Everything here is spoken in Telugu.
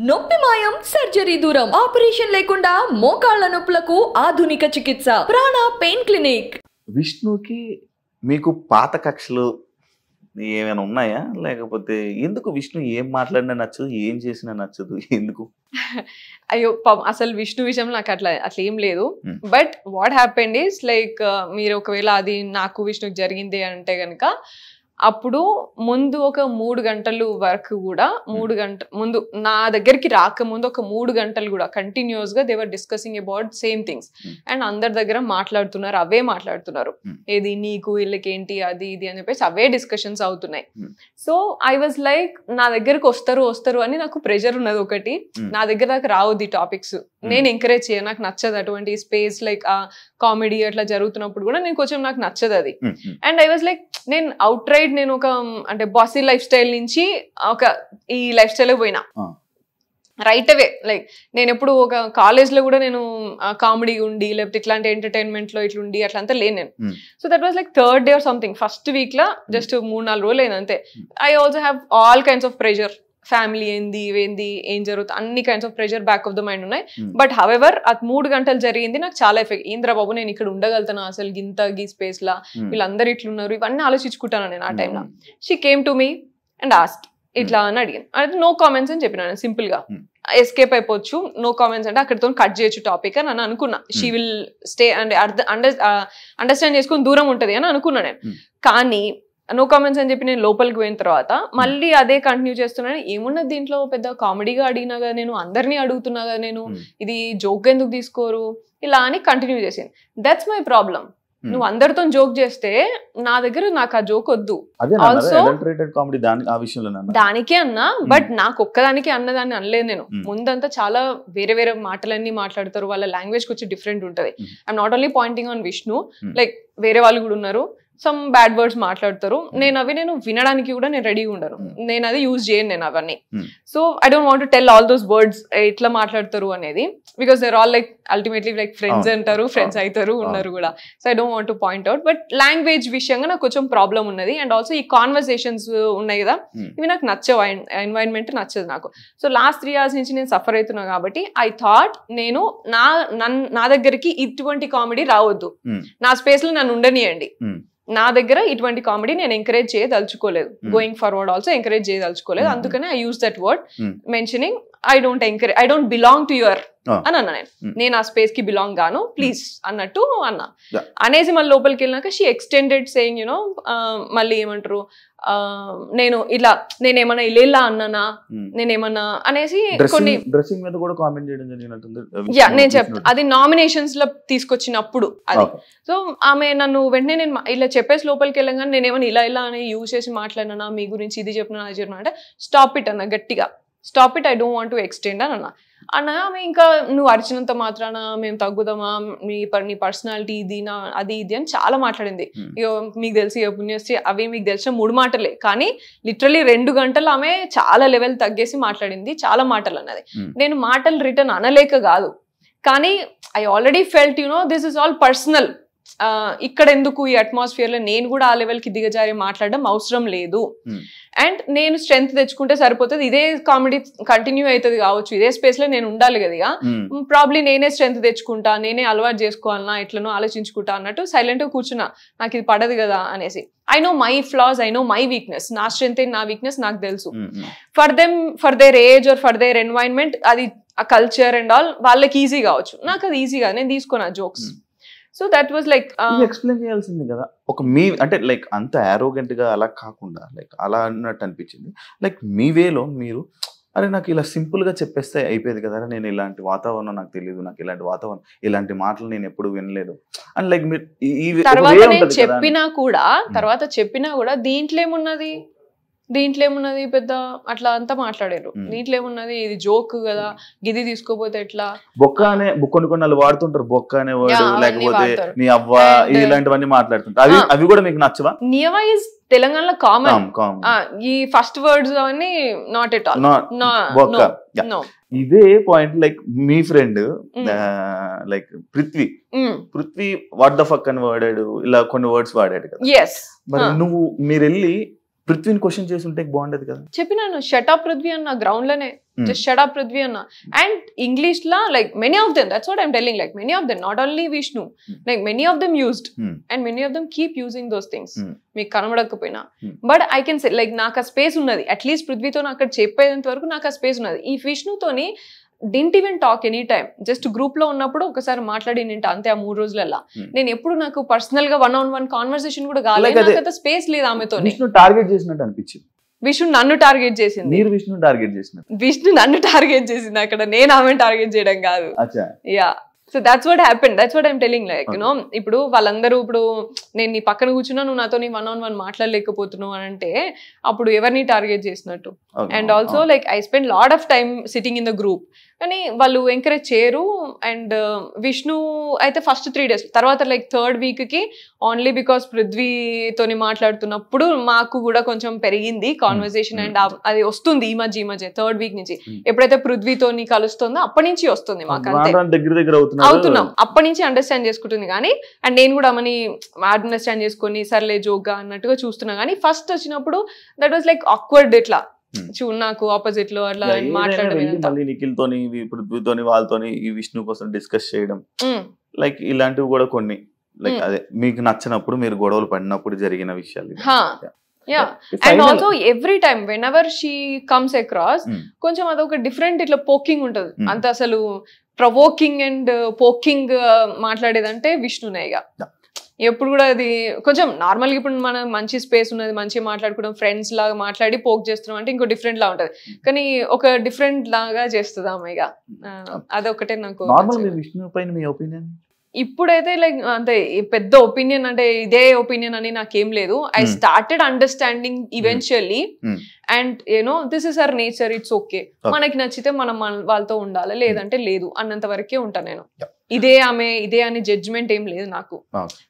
నొప్పి మాయం సర్జరీ దూరం ఆపరేషన్ లేకుండా మోకాళ్ళ నొప్పులకు ఆధునిక చికిత్స ప్రాణ పెయిన్ క్లినిక్. విష్ణుకి మీకు పాత కక్షలు ఏమైనా ఉన్నాయా, లేకపోతే ఎందుకు విష్ణు ఏం మాట్లాడినా నచ్చదు, ఏం చేసినా నచ్చదు, ఎందుకు? అయ్యో అసలు విష్ణు విషయంలో నాకు అట్లా ఏం లేదు. But what happened is like మీరు ఒకవేళ అది నాకు విష్ణుకి జరిగింది అంటే గనక అప్పుడు ముందు ఒక 3 గంటలు వరకు కూడా 3 గంటల ముందు నా దగ్గరికి రాకముందు ఒక 3 గంటలు కూడా కంటిన్యూస్ గా they were discussing about same things and అందరి దగ్గర మాట్లాడుతున్నారు, అవే మాట్లాడుతున్నారు. ఏది నీకు వీళ్ళకి ఏంటి అది ఇది అని చెప్పేసి అవే డిస్కషన్స్ అవుతున్నాయి. సో ఐ వాజ్ లైక్ నా దగ్గరకు వస్తారు అని నాకు ప్రెషర్ ఉన్నది ఒకటి. నా దగ్గర దాకా రావద్దు ఈ టాపిక్స్, నేను ఎంకరేజ్ చేయను, నాకు నచ్చదు అటువంటి స్పేస్. లైక్ ఆ కామెడీ అట్లా జరుగుతున్నప్పుడు కూడా నేను కొంచెం నాకు నచ్చదు అది. అండ్ ఐ వాజ్ లైక్ నేను అవుట్ రైట్ నేను ఒక అంటే బాసీ లైఫ్ స్టైల్ నుంచి ఒక ఈ లైఫ్ స్టైల్ పోయినా రైట్ అవే. లైక్ నేను ఎప్పుడు ఒక కాలేజ్ లో కూడా నేను కామెడీ ఉండి లేకపోతే ఇట్లాంటి ఎంటర్టైన్మెంట్ లో ఇట్లుండి అట్లా అంతా లేను నేను. So that was like 3rd day or something, first week law just 3-4 రోజులు అయింది అంతే. I also have all kinds of pressure, family ఏంది ఏం జరుగుతుంది అన్ని kinds of pressure back of the mind ఉన్నాయి. బట్ హవెవర్ అది 3 గంటలు జరిగింది నాకు చాలా ఎఫెక్ట్. ఇంద్రబాబు నేను ఇక్కడ ఉండగలుగుతాను అసలు గింత గీ స్పేస్ లా, వీళ్ళందరూ ఇట్లున్నారు, ఇవన్నీ ఆలోచించుకుంటాను నేను ఆ టైంలో. She came to me and asked ఇట్లా అని అడిగాను. అయితే నో కామెంట్స్ అని చెప్పిన సింపుల్ గా. ఎస్కేప్ అయిపోవచ్చు, నో కామెంట్స్ అంటే అక్కడితో కట్ చేయొచ్చు టాపిక్ అని నేను అనుకున్నా. She will stay and understand చేసుకుని దూరం ఉంటది అని అనుకున్నా నేను. కానీ నో కామెంట్స్ అని చెప్పి నేను లోపలికి పోయిన తర్వాత మళ్ళీ అదే కంటిన్యూ చేస్తున్నాను. ఏమున్నది దీంట్లో, పెద్ద కామెడీగా అడిగినా కదా నేను, అందరినీ అడుగుతున్నా కదా నేను, ఇది జోక్ ఎందుకు తీసుకోరు ఇలా అని కంటిన్యూ చేసింది. That's my problem. నువ్వు అందరితో జోక్ చేస్తే నా దగ్గర నాకు ఆ జోక్ వద్దు. ఆల్సో దానికే అన్నా, బట్ నాకు ఒక్కదానికి అన్నదాన్ని అనలేదు నేను. ముందంతా చాలా వేరే వేరే మాటలన్నీ మాట్లాడతారు, వాళ్ళ లాంగ్వేజ్ కొంచెం డిఫరెంట్ ఉంటది. I'm not only pointing on Vishnu, like వేరే వాళ్ళు కూడా ఉన్నారు, సమ్ బ్యాడ్ వర్డ్స్ మాట్లాడతారు. నేను వినడానికి కూడా నేను రెడీగా ఉండను, నేను అది యూజ్ చేయను నేను అవన్నీ. So I don't want to tell all those words ఎట్లా మాట్లాడతారు అనేది, because there all like ultimately like friends అంటారు, ఫ్రెండ్స్ అవుతారు, ఉన్నారు కూడా. So I don't want to point out. But language విషయంగా నాకు కొంచెం ప్రాబ్లం ఉన్నది. అండ్ ఆల్సో ఈ కాన్వర్సేషన్స్ ఉన్నాయి కదా, ఇవి నాకు నచ్చవు, ఎన్వైరన్మెంట్ నచ్చదు నాకు. సో లాస్ట్ 3 years నుంచి నేను సఫర్ అవుతున్నా కాబట్టి ఐ థాట్ నేను నా దగ్గరికి ఇటువంటి కామెడీ రావద్దు, నా స్పేస్ లో నన్ను ఉండనియండి, నా దగ్గర ఇటువంటి కామెడీ నేను ఎంకరేజ్ చేయదలుచుకోలేదు, గోయింగ్ ఫార్వర్డ్ ఆల్సో ఎంకరేజ్ చేయదలుచుకోలేదు. అందుకనే I use that word mentioning I don't belong to your అని అన్నా. నేను ఆ స్పేస్ కి బిలాంగ్ గాను, ప్లీజ్ అన్నట్టు అన్నా. అనేసి మళ్ళీ లోపలికి వెళ్ళినాక షీ ఎక్స్టెండెడ్ సేయింగ్ యునో మళ్ళీ ఏమంటారు, నేనేమన్నా ఇలా అన్నానా, నేనేమన్నా అనేసి కొన్ని నేను చెప్తా. అది నామినేషన్స్ లో తీసుకొచ్చినప్పుడు అది. సో ఆమె నన్ను వెంటనే నేను ఇలా చెప్పేసి లోపలికి వెళ్ళగానే నేనేమన్నా ఇలా అని యూజ్ చేసి మాట్లాడినా, మీ గురించి ఇది చెప్పినా అది చెప్పినా అంటే స్టాప్ ఇట్ అన్న గట్టిగా, stop it, I don't want to extend అని అన్నా. ఆమె ఇంకా నువ్వు అరిచినంత మాత్రాన మేము తగ్గుదామా, నీ పర్సనాలిటీ ఇది నా అది ఇది అని చాలా మాట్లాడింది. ఇగో మీకు తెలిసి పుణ్యశ్రీ అవి మీకు తెలిసిన 3 మాటలే, కానీ లిటరలీ 2 గంటలు ఆమె చాలా లెవెల్ తగ్గేసి మాట్లాడింది, చాలా మాటలు అన్నది. నేను మాటలు రిటర్న్ అనలేక కాదు, కానీ I already felt you know this is all personal. ఇక్కడ ఎందుకు ఈ అట్మాస్ఫియర్ లో నేను కూడా ఆ లెవెల్ కి దిగజారి మాట్లాడడం అవసరం లేదు. అండ్ నేను స్ట్రెంగ్త్ తెచ్చుకుంటే సరిపోతుంది, ఇదే కామెడీ కంటిన్యూ అవుతుంది కావచ్చు, ఇదే స్పేస్ లో నేను ఉండాలి కదా, ప్రాబ్లీ నేనే స్ట్రెంగ్త్ తెచ్చుకుంటా, నేనే అలవాటు చేసుకోవాలన్నా, ఎట్లనో ఆలోచించుకుంటా అన్నట్టు సైలెంట్ గా కూర్చున్నా, నాకు ఇది పడదు కదా అనేసి. I know my floss, I know my weakness, నా స్ట్రెంగ్త్ నా వీక్నెస్ నాకు తెలుసు. For their age or for their environment, అది ఆ కల్చర్ అండ్ ఆల్ వాళ్ళకి ఈజీ కావచ్చు, నాకు అది ఈజీగా నేను తీసుకున్నా jokes. So that was like explain చేయాల్సింది కదా, ఒక మీ అంటే లైక్ అంత ఆరోగెంట్ గా అలా కాకుండా లైక్ అలా అన్నట్టు అనిపించింది. లైక్ మీ వేలో మీరు అరే నాకు ఇలా సింపుల్ గా చెప్పేస్తే అయిపోయేది కదా, నేను ఇలాంటి వాతావరణం నాకు తెలియదు, నాకు ఇలాంటి వాతావరణం ఇలాంటి మాటలు నేను ఎప్పుడు వినలేదు అని లైక్ మీరు తర్వాత చెప్పినా కూడా దీంట్లో ఏమున్నది పెద్ద అట్లా అంతా మాట్లాడారు. దీంట్లో ఏమున్నది, ఇది జోక్ కదా, గిది తీసుకోపోతే ఎట్లా, బొక్క అనే కొన్ని వాళ్ళు వాడుతుంటారు, బొక్క అనే వర్డ్, లేకపోతే నీ అవ్వ, ఇలాంటివన్నీ మాట్లాడుతుంటారు. అవి కూడా మీకు నచ్చవా? నియవా ఇస్ తెలంగాణలో కామన్. ఈ ఫస్ట్ వర్డ్స్ అవన్నీ నాట్ ఎట్ ఆల్. ఇదే point like me friend like Prithvi what the fuck అని వాడాడు, ఇలా కొన్ని వర్డ్స్ వాడాడు కదా. మరి మీరు వెళ్ళి పృథ్వీని క్వశ్చన్ చేసి ఉంటే బాగుండేది కదా. చెప్పినాను షటప్ పృథ్వీ అన్న గ్రౌండ్ లోనే, జస్ట్ షటప్ పృథ్వీ అన్న. అండ్ ఇంగ్లీష్ లా like many of them, that's what I'm telling, like many of them, not only Vishnu, like many of them used and many of them keep using those things. మీకు కనబడకపోయినా but I can say like నాకు ఆ స్పేస్ ఉన్నది, అట్లీస్ట్ పృథ్వీతో అక్కడ చెప్పేంత వరకు నాకు ఆ స్పేస్ ఉన్నది. ఈ విష్ణుతోని didn't even talk any time, just group లో ఉన్నప్పుడు ఒకసారి మాట్లాడి నింట అంతే. ఆ 3 రోజులలో నేను ఎప్పుడు నాకు పర్సనల్ గా 1-on-1 కాన్వర్సేషన్ కూడా కాలేదు, స్పేస్ లేదు ఆమెతో. టార్గెట్ చేసినట్టు అనిపించింది. విష్ణు నన్ను టార్గెట్ చేసింది, విష్ణు టార్గెట్ చేసినట్టు. విష్ణు నన్ను టార్గెట్ చేసింది, అక్కడ నేను ఆమె టార్గెట్ చేయడం కాదు. Yeah, so that's what happened, that's what I'm telling. Like you know ఇప్పుడు వాళ్ళందరూ ఇప్పుడు నేను నీ పక్కన కూర్చున్నా, నువ్వు నాతో 1-on-1 మాట్లాడలేకపోతున్నావు అని అంటే అప్పుడు ఎవరిని టార్గెట్ చేసినట్టు. And also like I spend lot of time sitting in the group, కానీ వాళ్ళు ఎంకరేజ్ చేయరు. అండ్ విష్ణు అయితే ఫస్ట్ 3 days, తర్వాత లైక్ 3rd week కి ఓన్లీ బికాస్ పృథ్వీతోని మాట్లాడుతున్నప్పుడు మాకు కూడా కొంచెం పెరిగింది కాన్వర్సేషన్. అండ్ అది వస్తుంది ఈ మధ్య 3rd week నుంచి. ఎప్పుడైతే పృథ్వీతోని కలుస్తుందో అప్పటి నుంచి వస్తుంది మాకు, అంతే అవుతున్నాం, అప్పటి నుంచి అండర్స్టాండ్ చేసుకుంటుంది. కానీ అండ్ నేను కూడా మని అండర్స్టాండ్ చేసుకొని సర్లే జోక్గా అన్నట్టుగా చూస్తున్నా. కానీ ఫస్ట్ వచ్చినప్పుడు దట్ వాస్ లైక్ ఆక్వర్డ్, ఇట్లా నాకు ఆపోజిట్ లో అట్లా మాట్లాడడం, నిఖిల్ తోని పృథ్వీతోని వాళ్ళతోని ఈ విష్ణు కోసం డిస్కస్ చేయడం, లైక్ ఇలాంటివి కూడా కొన్ని లైక్ అదే మీకు నచ్చినప్పుడు మీరు గొడవలు పడినప్పుడు జరిగిన విషయాలు. Yeah, and also every time when ever she comes across కొంచెం అదొక డిఫరెంట్ ఇట్లా పోకింగ్ ఉంటది. అంత అసలు ప్రవోకింగ్ అండ్ పోకింగ్ మాట్లాడేదంటే విష్ణునే. ఇక ఎప్పుడు కూడా అది కొంచెం నార్మల్గా ఇప్పుడు మనం మంచి స్పేస్ ఉన్నది, మంచిగా మాట్లాడుకోవడం, ఫ్రెండ్స్ లాగా మాట్లాడి పోక్ చేస్తున్నాం అంటే ఇంకో డిఫరెంట్ లా ఉంటది. కానీ ఒక డిఫరెంట్ లాగా చేస్తుంది ఆమె. ఇక అదొకటే నాకు. విష్ణు పైన మీ ఒపీనియన్ ఇప్పుడైతే లైక్ అంతే పెద్ద ఒపీనియన్ అంటే ఇదే ఒపీనియన్ అని నాకేం లేదు. I started understanding eventually. And you know this is our nature, it's okay. మనకి నచ్చితే మనం వాళ్ళతో ఉండాలి, లేదంటే లేదు అన్నంత వరకే ఉంటాను నేను. ఇదే ఆమె ఇదే అని జడ్జ్మెంట్ ఏం లేదు నాకు.